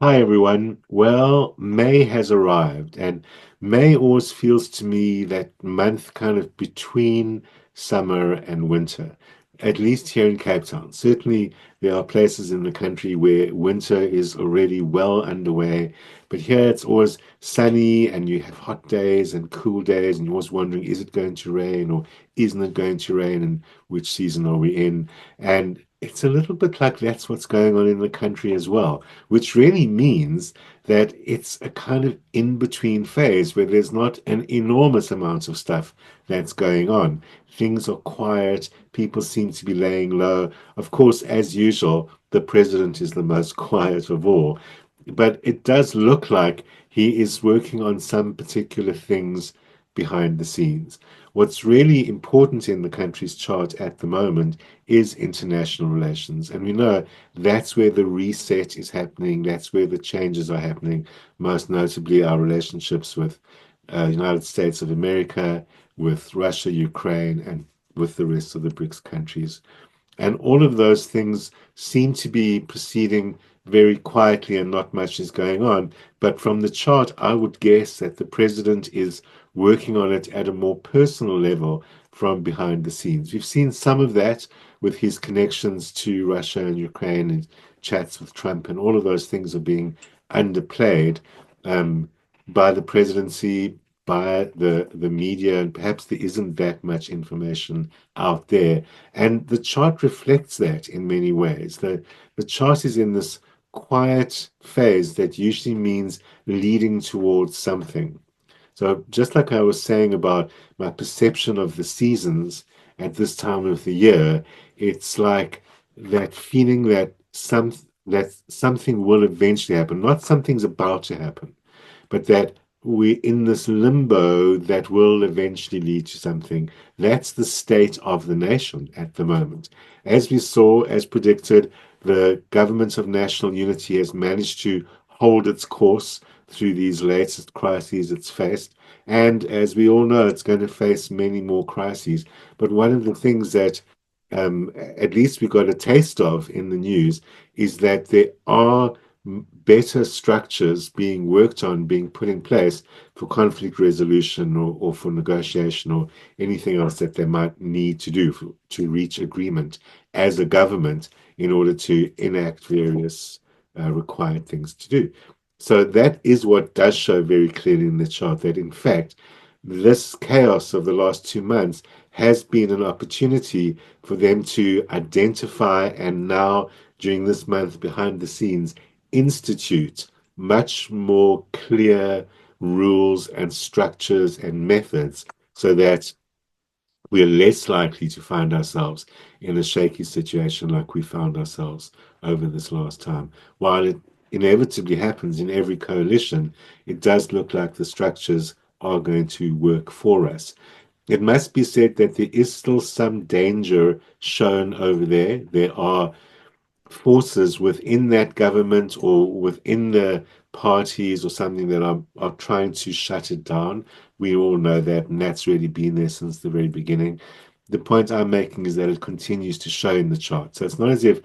Hi everyone. Well, May has arrived, and May always feels to me that month kind of between summer and winter, at least here in Cape Town. Certainly, there are places in the country where winter is already well underway, but here it's always sunny and you have hot days and cool days, and you're always wondering, is it going to rain or isn't it going to rain, and which season are we in? And it's a little bit like that's what's going on in the country as well, which really means that it's a kind of in between phase where there's not an enormous amount of stuff that's going on. Things are quiet, people seem to be laying low. Of course, as usual, the president is the most quiet of all, but it does look like he is working on some particular things behind the scenes. What's really important in the country's chart at the moment is international relations. And we know that's where the reset is happening, that's where the changes are happening, most notably our relationships with United States of America, with Russia, Ukraine, and with the rest of the BRICS countries. And all of those things seem to be proceeding very quietly and not much is going on. But from the chart, I would guess that the president is working on it at a more personal level from behind the scenes. We've seen some of that with his connections to Russia and Ukraine and chats with Trump, and all of those things are being underplayed um, by the presidency, by the media, and perhaps there isn't that much information out there. And the chart reflects that in many ways. The chart is in this quiet phase that usually means leading towards something. So, just like I was saying about my perception of the seasons at this time of the year, it's like that feeling that something will eventually happen. Not something's about to happen, but that we're in this limbo that will eventually lead to something. That's the state of the nation at the moment. As we saw, as predicted, the government of national unity has managed to hold its course through these latest crises it's faced. And as we all know, it's going to face many more crises. But one of the things that at least we got a taste of in the news is that there are better structures being worked on, being put in place for conflict resolution or for negotiation or anything else that they might need to do to reach agreement as a government in order to enact various required things to do. So that is what does show very clearly in the chart that, in fact, this chaos of the last 2 months has been an opportunity for them to identify and now, during this month behind the scenes, institute much more clear rules and structures and methods so that we're less likely to find ourselves in a shaky situation like we found ourselves over this last time. While it inevitably happens in every coalition, it does look like the structures are going to work for us. It must be said that there is still some danger shown over there. There are forces within that government or within the parties or something that are trying to shut it down. We all know that, and that's really been there since the very beginning. The point I'm making is that it continues to show in the chart. So it's not as if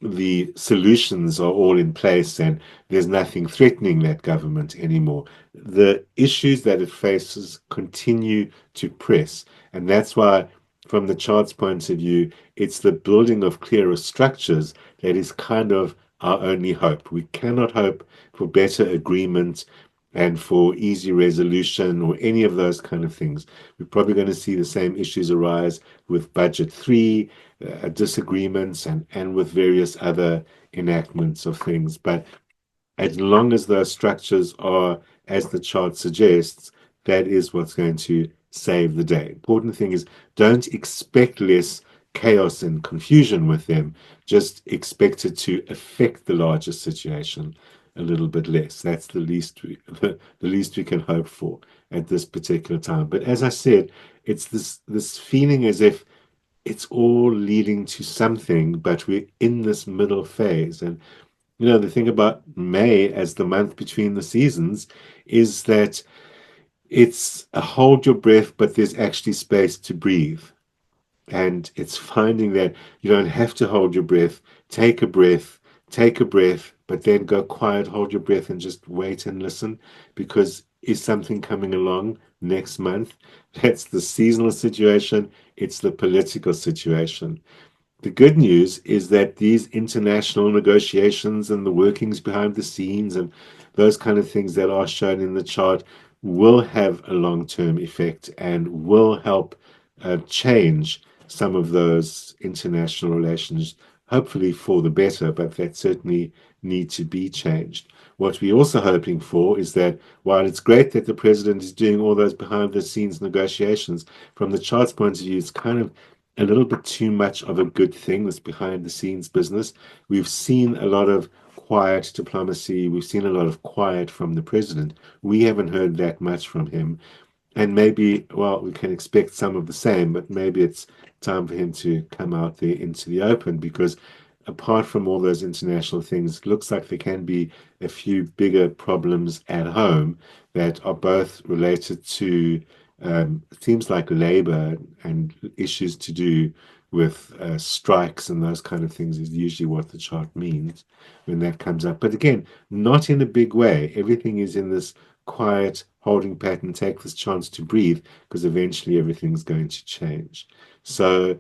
the solutions are all in place and there's nothing threatening that government anymore. The issues that it faces continue to press. And that's why, from the chart's point of view, it's the building of clearer structures that is kind of our only hope. We cannot hope for better agreement and for easy resolution or any of those kind of things. We're probably going to see the same issues arise with budget three, disagreements, and with various other enactments of things. But as long as those structures are, as the chart suggests, that is what's going to save the day. Important thing is don't expect less chaos and confusion with them. Just expect it to affect the larger situation a little bit less. That's the least we can hope for at this particular time. But as I said, it's this feeling as if it's all leading to something, but we're in this middle phase. And the thing about May as the month between the seasons is that it's a hold your breath, but there's actually space to breathe. And it's finding that you don't have to hold your breath, take a breath, take a breath, but then go quiet, hold your breath, and just wait and listen, because is something coming along next month? That's the seasonal situation, it's the political situation. The good news is that these international negotiations and the workings behind the scenes and those kind of things that are shown in the chart will have a long term effect and will help change some of those international relations, hopefully for the better, but that certainly need to be changed. What we're also hoping for is that while it's great that the president is doing all those behind the scenes negotiations, from the chart's point of view, it's kind of a little bit too much of a good thing, this behind the scenes business. We've seen a lot of quiet diplomacy. We've seen a lot of quiet from the president. We haven't heard that much from him. And maybe, well, we can expect some of the same, but maybe it's time for him to come out there into the open, because apart from all those international things, it looks like there can be a few bigger problems at home that are both related to themes like labor and issues to do with strikes and those kind of things is usually what the chart means when that comes up. But again, not in a big way. Everything is in this quiet holding pattern. Take this chance to breathe, because eventually everything's going to change. So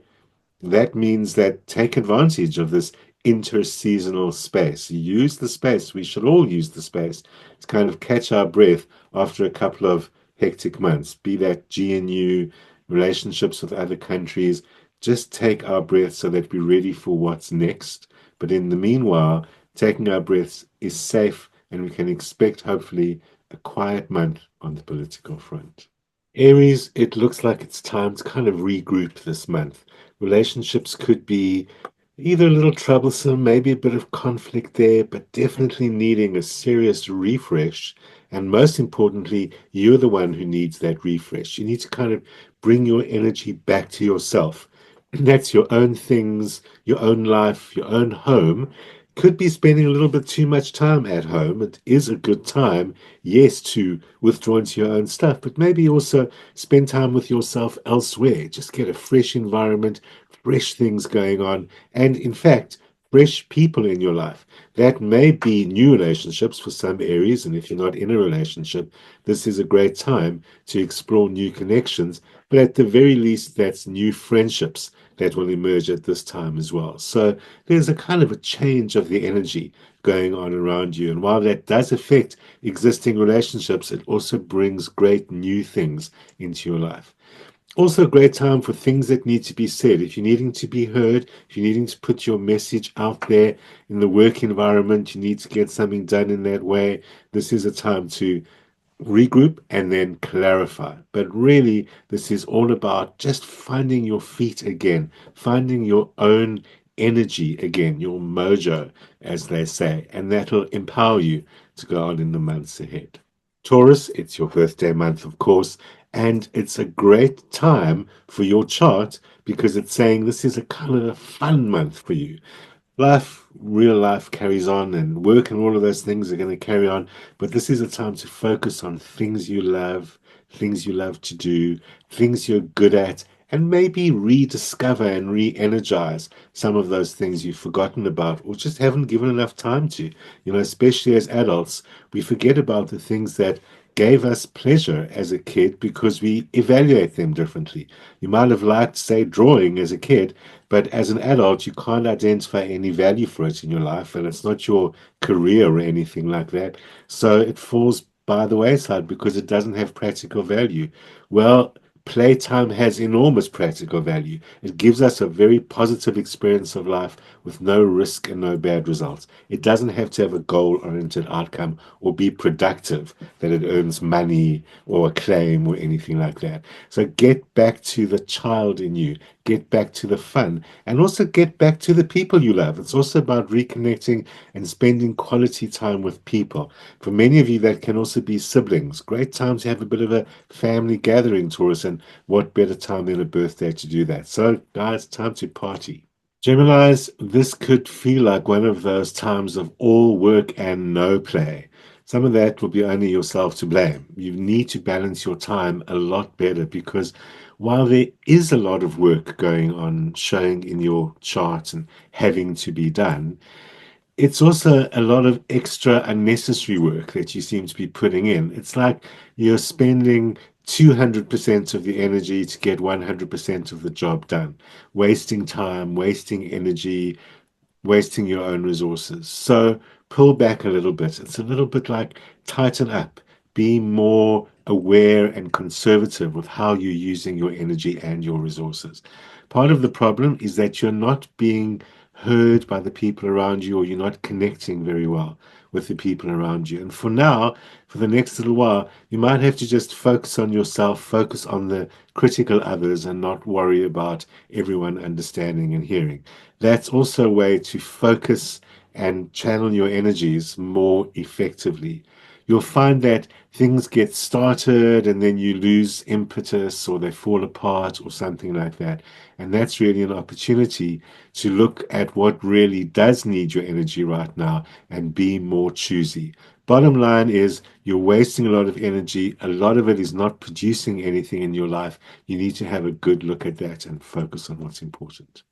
that means that take advantage of this interseasonal space. Use the space. We should all use the space to kind of catch our breath after a couple of hectic months, be that GNU, relationships with other countries. Just take our breath so that we're ready for what's next. But in the meanwhile, taking our breaths is safe, and we can expect, hopefully, a quiet month on the political front. Aries, it looks like it's time to kind of regroup this month. Relationships could be either a little troublesome, maybe a bit of conflict there, but definitely needing a serious refresh. And most importantly, you're the one who needs that refresh. You need to kind of bring your energy back to yourself. That's your own things, your own life, your own home. Could be spending a little bit too much time at home. It is a good time, yes, to withdraw into your own stuff, but maybe also spend time with yourself elsewhere. Just get a fresh environment, fresh things going on, and in fact, fresh people in your life. That may be new relationships for some areas, and if you're not in a relationship, this is a great time to explore new connections. But at the very least, that's new friendships that will emerge at this time as well. So there's a kind of a change of the energy going on around you. And while that does affect existing relationships, it also brings great new things into your life. Also, a great time for things that need to be said. If you're needing to be heard, if you're needing to put your message out there in the work environment, you need to get something done in that way. This is a time to regroup and then clarify. But really, this is all about just finding your feet again, finding your own energy again, your mojo, as they say, and that'll empower you to go on in the months ahead. Taurus, it's your birthday month, of course, and it's a great time for your chart because it's saying this is a kind of a fun month for you. Life, real life carries on, and work and all of those things are going to carry on. But this is a time to focus on things you love to do, things you're good at, and maybe rediscover and re energize some of those things you've forgotten about or just haven't given enough time to. You know, especially as adults, we forget about the things that gave us pleasure as a kid because we evaluate them differently. You might have liked, say, drawing as a kid, but as an adult, you can't identify any value for it in your life, and it's not your career or anything like that. So it falls by the wayside because it doesn't have practical value. Well, playtime has enormous practical value. It gives us a very positive experience of life with no risk and no bad results. It doesn't have to have a goal oriented outcome or be productive, that it earns money or acclaim or anything like that. So get back to the child in you, get back to the fun, and also get back to the people you love. It's also about reconnecting and spending quality time with people. For many of you, that can also be siblings. Great time to have a bit of a family gathering, Taurus, and what better time than a birthday to do that? So, guys, time to party. Geminis, this could feel like one of those times of all work and no play. Some of that will be only yourself to blame. You need to balance your time a lot better because while there is a lot of work going on showing in your chart and having to be done, It's also a lot of extra unnecessary work that you seem to be putting in. It's like you're spending 200% of the energy to get 100% of the job done, wasting time, wasting energy, wasting your own resources. So pull back a little bit. It's a little bit like tighten up, be more aware and conservative with how you're using your energy and your resources. Part of the problem is that you're not being heard by the people around you, or you're not connecting very well with the people around you. And for now, for the next little while, you might have to just focus on yourself, focus on the critical others, and not worry about everyone understanding and hearing. That's also a way to focus and channel your energies more effectively. You'll find that things get started and then you lose impetus or they fall apart or something like that. And that's really an opportunity to look at what really does need your energy right now and be more choosy. Bottom line is you're wasting a lot of energy. A lot of it is not producing anything in your life. You need to have a good look at that and focus on what's important.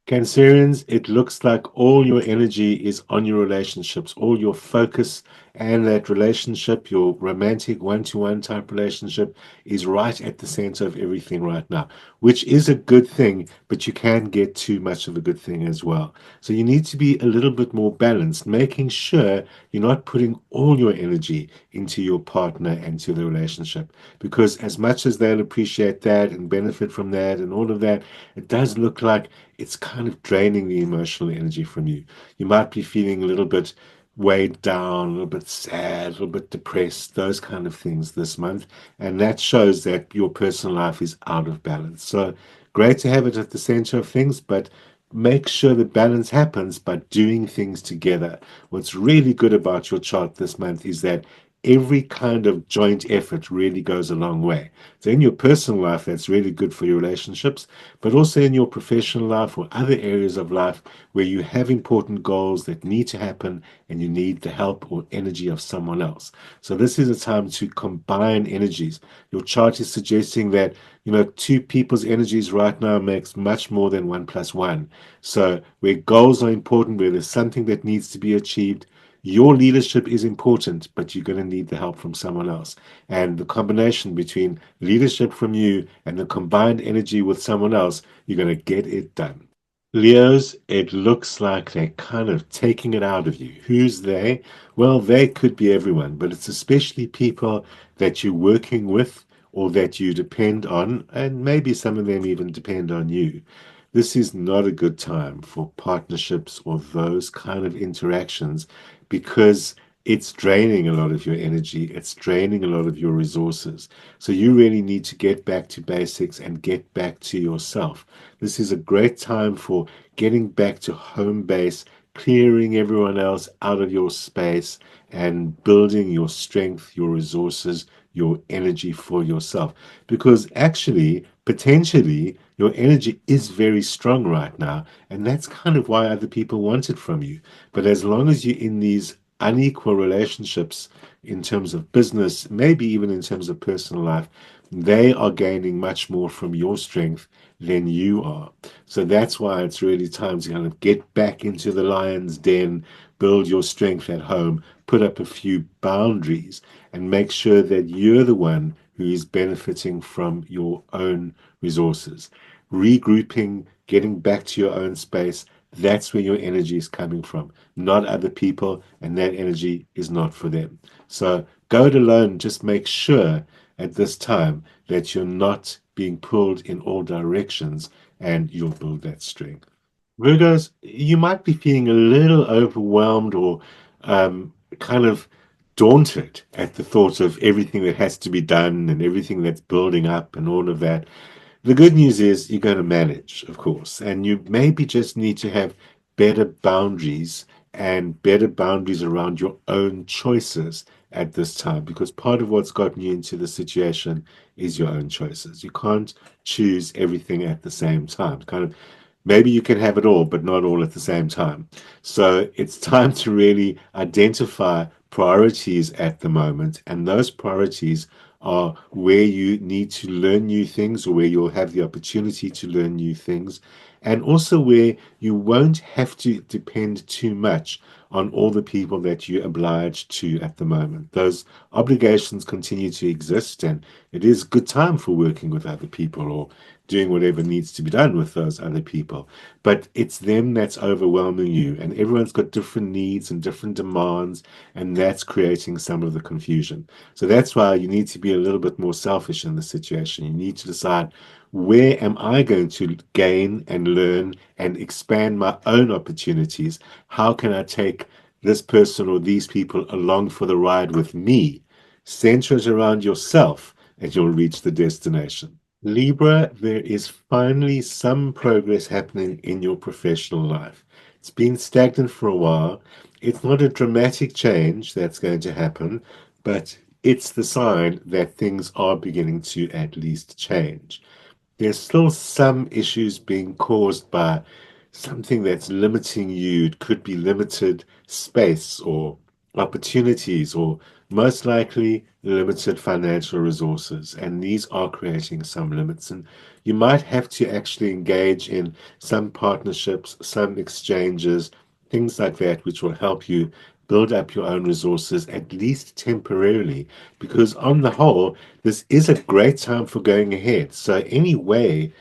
Cancerians, it looks like all your energy is on your relationships, all your focus and that relationship, your romantic one-to-one type relationship, is right at the center of everything right now, which is a good thing, but you can get too much of a good thing as well. So you need to be a little bit more balanced, making sure you're not putting all your energy into your partner and to the relationship, because as much as they'll appreciate that and benefit from that and all of that, it does look like it's kind of draining the emotional energy from you. You might be feeling a little bit weighed down, a little bit sad, a little bit depressed, those kind of things this month. And that shows that your personal life is out of balance. So great to have it at the center of things, but make sure the balance happens by doing things together. What's really good about your chart this month is that every kind of joint effort really goes a long way. So in your personal life, that's really good for your relationships, but also in your professional life or other areas of life where you have important goals that need to happen and you need the help or energy of someone else. So this is a time to combine energies. Your chart is suggesting that, two people's energies right now makes much more than one plus one. So where goals are important, where there's something that needs to be achieved, your leadership is important, but you're going to need the help from someone else. And the combination between leadership from you and the combined energy with someone else, you're going to get it done. Leos, it looks like they're kind of taking it out of you. Who's they? Well, they could be everyone, but it's especially people that you're working with or that you depend on, and maybe some of them even depend on you. This is not a good time for partnerships or those kind of interactions because it's draining a lot of your energy, it's draining a lot of your resources. So you really need to get back to basics and get back to yourself. This is a great time for getting back to home base, clearing everyone else out of your space, and building your strength, your resources, your energy for yourself. Because actually, potentially, your energy is very strong right now, and that's kind of why other people want it from you. But as long as you're in these unequal relationships in terms of business, maybe even in terms of personal life, they are gaining much more from your strength than you are. So that's why it's really time to kind of get back into the lion's den, build your strength at home, put up a few boundaries, and make sure that you're the one who is benefiting from your own resources. Regrouping, getting back to your own space, that's where your energy is coming from, not other people, and that energy is not for them. So go it alone, just make sure at this time that you're not being pulled in all directions and you'll build that strength. Virgos, you might be feeling a little overwhelmed or kind of daunted at the thought of everything that has to be done and everything that's building up and all of that. The good news is you're going to manage, of course, and you maybe just need to have better boundaries and better boundaries around your own choices at this time, because part of what's gotten you into the situation is your own choices. You can't choose everything at the same time. Kind of maybe you can have it all, but not all at the same time. So it's time to really identify priorities at the moment, and those priorities are where you need to learn new things or where you'll have the opportunity to learn new things, and also where you won't have to depend too much on all the people that you're obliged to at the moment. Those obligations continue to exist, and it is good time for working with other people or doing whatever needs to be done with those other people. But it's them that's overwhelming you, and everyone's got different needs and different demands, and that's creating some of the confusion. So that's why you need to be a little bit more selfish in the situation. You need to decide, where am I going to gain and learn and expand my own opportunities? How can I take this person or these people along for the ride with me? Center it around yourself and you'll reach the destination. Libra, there is finally some progress happening in your professional life. It's been stagnant for a while. It's not a dramatic change that's going to happen, but it's the sign that things are beginning to at least change. There's still some issues being caused by something that's limiting you. It could be limited space or opportunities, or most likely limited financial resources. And these are creating some limits. And you might have to actually engage in some partnerships, some exchanges, things like that, which will help you build up your own resources, at least temporarily, because on the whole, this is a great time for going ahead. So, any way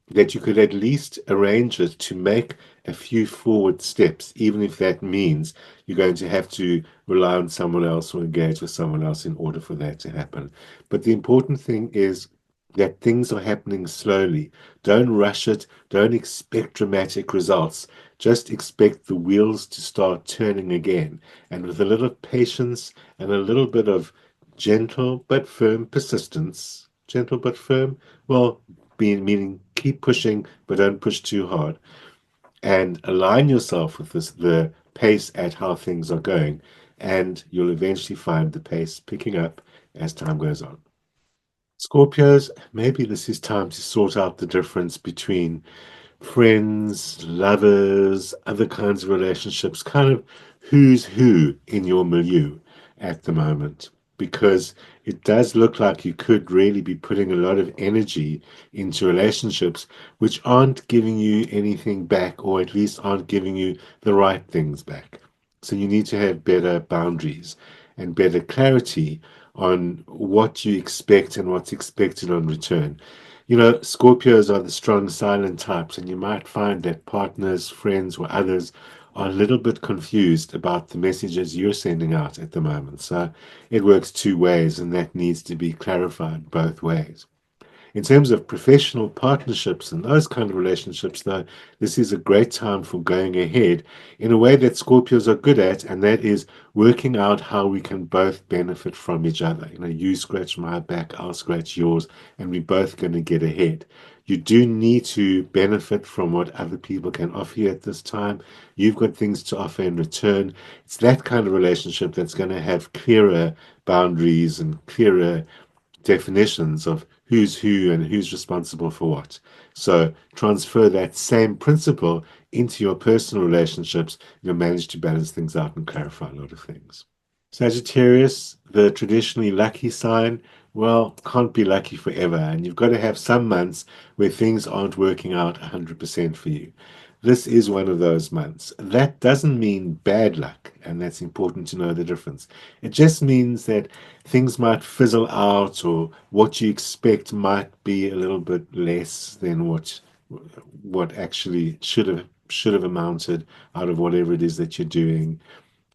that you could at least arrange it to make a few forward steps, even if that means you're going to have to rely on someone else or engage with someone else in order for that to happen. But the important thing is that things are happening slowly. Don't rush it. Don't expect dramatic results. Just expect the wheels to start turning again. And with a little patience and a little bit of gentle but firm persistence, gentle but firm, well, meaning keep pushing, but don't push too hard, and align yourself with the pace at how things are going, and you'll eventually find the pace picking up as time goes on. Scorpios, maybe this is time to sort out the difference between friends, lovers, other kinds of relationships, kind of who's who in your milieu at the moment. Because it does look like you could really be putting a lot of energy into relationships which aren't giving you anything back, or at least aren't giving you the right things back. So you need to have better boundaries and better clarity on what you expect and what's expected on return. You know, Scorpios are the strong, silent types, and you might find that partners, friends, or others are a little bit confused about the messages you're sending out at the moment. So it works two ways, and that needs to be clarified both ways. In terms of professional partnerships and those kind of relationships, though, this is a great time for going ahead in a way that Scorpios are good at, and that is working out how we can both benefit from each other. You know, you scratch my back, I'll scratch yours, and we're both going to get ahead. You do need to benefit from what other people can offer you at this time. You've got things to offer in return. It's that kind of relationship that's going to have clearer boundaries and clearer definitions of who's who and who's responsible for what. So transfer that same principle into your personal relationships. You'll manage to balance things out and clarify a lot of things. Sagittarius, the traditionally lucky sign, well, can't be lucky forever. And you've got to have some months where things aren't working out 100% for you. This is one of those months. That doesn't mean bad luck, and that's important to know the difference. It just means that things might fizzle out, or what you expect might be a little bit less than what actually should have amounted out of whatever it is that you're doing.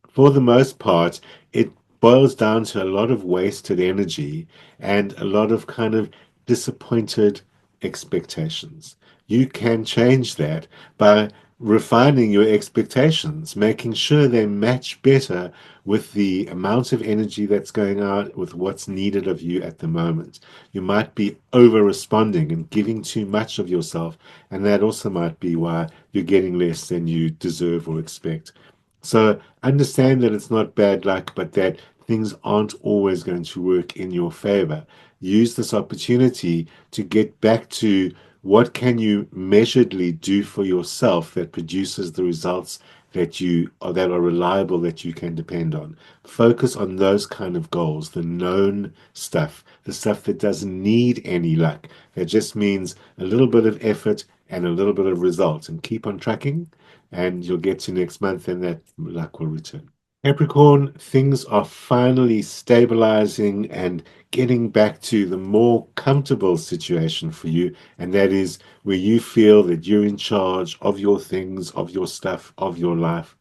For the most part, it boils down to a lot of wasted energy and a lot of kind of disappointed expectations. You can change that by refining your expectations, making sure they match better with the amount of energy that's going out, with what's needed of you at the moment. You might be over responding and giving too much of yourself, and that also might be why you're getting less than you deserve or expect. So understand that it's not bad luck, but that things aren't always going to work in your favor. Use this opportunity to get back to what can you measuredly do for yourself that produces the results that are reliable, that you can depend on. Focus on those kind of goals, the known stuff, the stuff that doesn't need any luck. That just means a little bit of effort and a little bit of results, and keep on tracking. and you'll get to next month and that luck will return. Capricorn, things are finally stabilizing and getting back to the more comfortable situation for you, and that is where you feel that you're in charge of your things, of your stuff, of your life.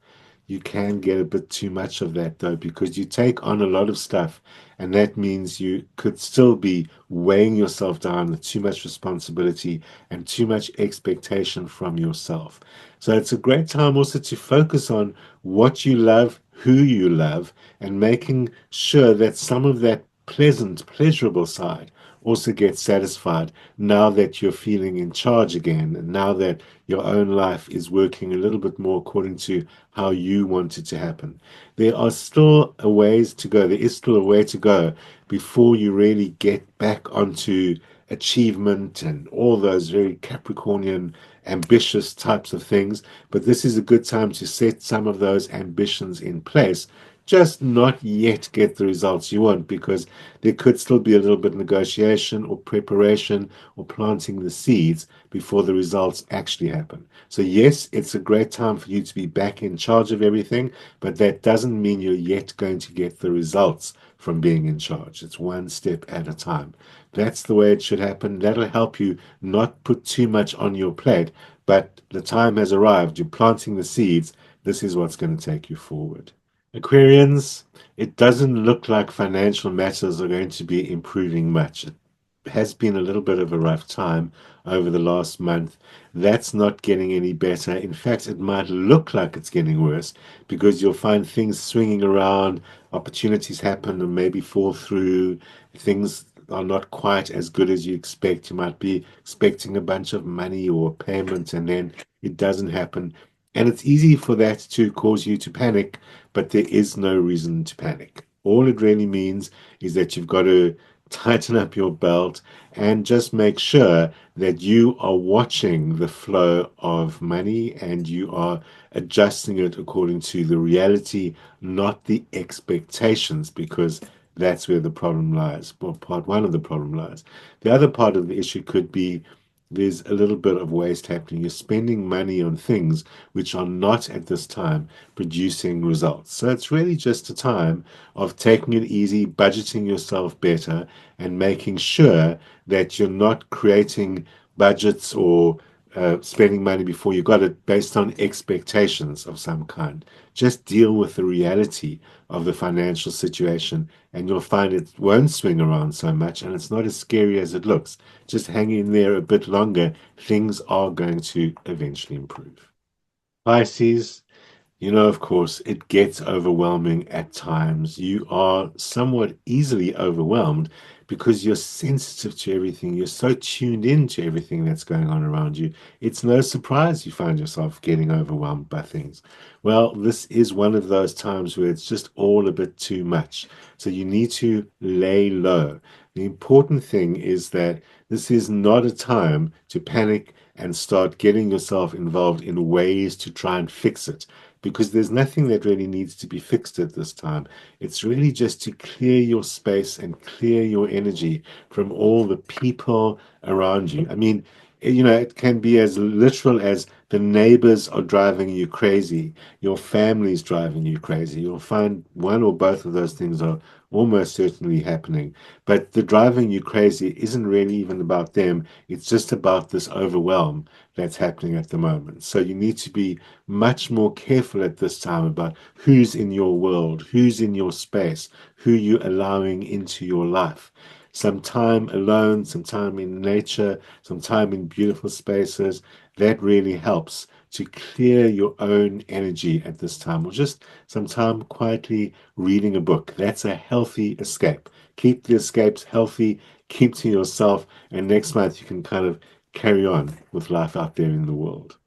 You can get a bit too much of that though, because you take on a lot of stuff, and that means you could still be weighing yourself down with too much responsibility and too much expectation from yourself. So it's a great time also to focus on what you love, who you love, and making sure that some of that pleasant, pleasurable side also gets satisfied now that you're feeling in charge again, and now that your own life is working a little bit more according to how you want it to happen. There are still a ways to go. There is still a way to go before you really get back onto achievement and all those very Capricornian, ambitious types of things. But this is a good time to set some of those ambitions in place. Just not yet get the results you want, because there could still be a little bit of negotiation or preparation or planting the seeds before the results actually happen. So, yes, it's a great time for you to be back in charge of everything, but that doesn't mean you're yet going to get the results from being in charge. It's one step at a time. That's the way it should happen. That'll help you not put too much on your plate, but the time has arrived. You're planting the seeds. This is what's going to take you forward. Aquarians, it doesn't look like financial matters are going to be improving much. It has been a little bit of a rough time over the last month. That's not getting any better. In fact, it might look like it's getting worse, because you'll find things swinging around, opportunities happen and maybe fall through, things are not quite as good as you expect. You might be expecting a bunch of money or payment and then it doesn't happen. And it's easy for that to cause you to panic, but there is no reason to panic. All it really means is that you've got to tighten up your belt and just make sure that you are watching the flow of money and you are adjusting it according to the reality, not the expectations, because that's where the problem lies. Well, part one of the problem lies. The other part of the issue could be there's a little bit of waste happening. You're spending money on things which are not at this time producing results. So it's really just a time of taking it easy, budgeting yourself better, and making sure that you're not creating budgets or spending money before you got it based on expectations of some kind. Just deal with the reality of the financial situation, and you'll find it won't swing around so much, and it's not as scary as it looks. Just hang in there a bit longer. Things are going to eventually improve. Pisces, of course, it gets overwhelming at times. You are somewhat easily overwhelmed because you're sensitive to everything. You're so tuned into everything that's going on around you. It's no surprise you find yourself getting overwhelmed by things. Well, this is one of those times where it's just all a bit too much. So you need to lay low. The important thing is that this is not a time to panic and start getting yourself involved in ways to try and fix it, because there's nothing that really needs to be fixed at this time. It's really just to clear your space and clear your energy from all the people around you. I mean, it can be as literal as the neighbors are driving you crazy, your family's driving you crazy. You'll find one or both of those things are almost certainly happening. But the driving you crazy isn't really even about them, it's just about this overwhelm that's happening at the moment. So you need to be much more careful at this time about who's in your world, who's in your space, who you're allowing into your life. Some time alone, some time in nature, some time in beautiful spaces, that really helps to clear your own energy at this time. Or just some time quietly reading a book. That's a healthy escape. Keep the escapes healthy, keep to yourself, and next month you can kind of carry on with life out there in the world.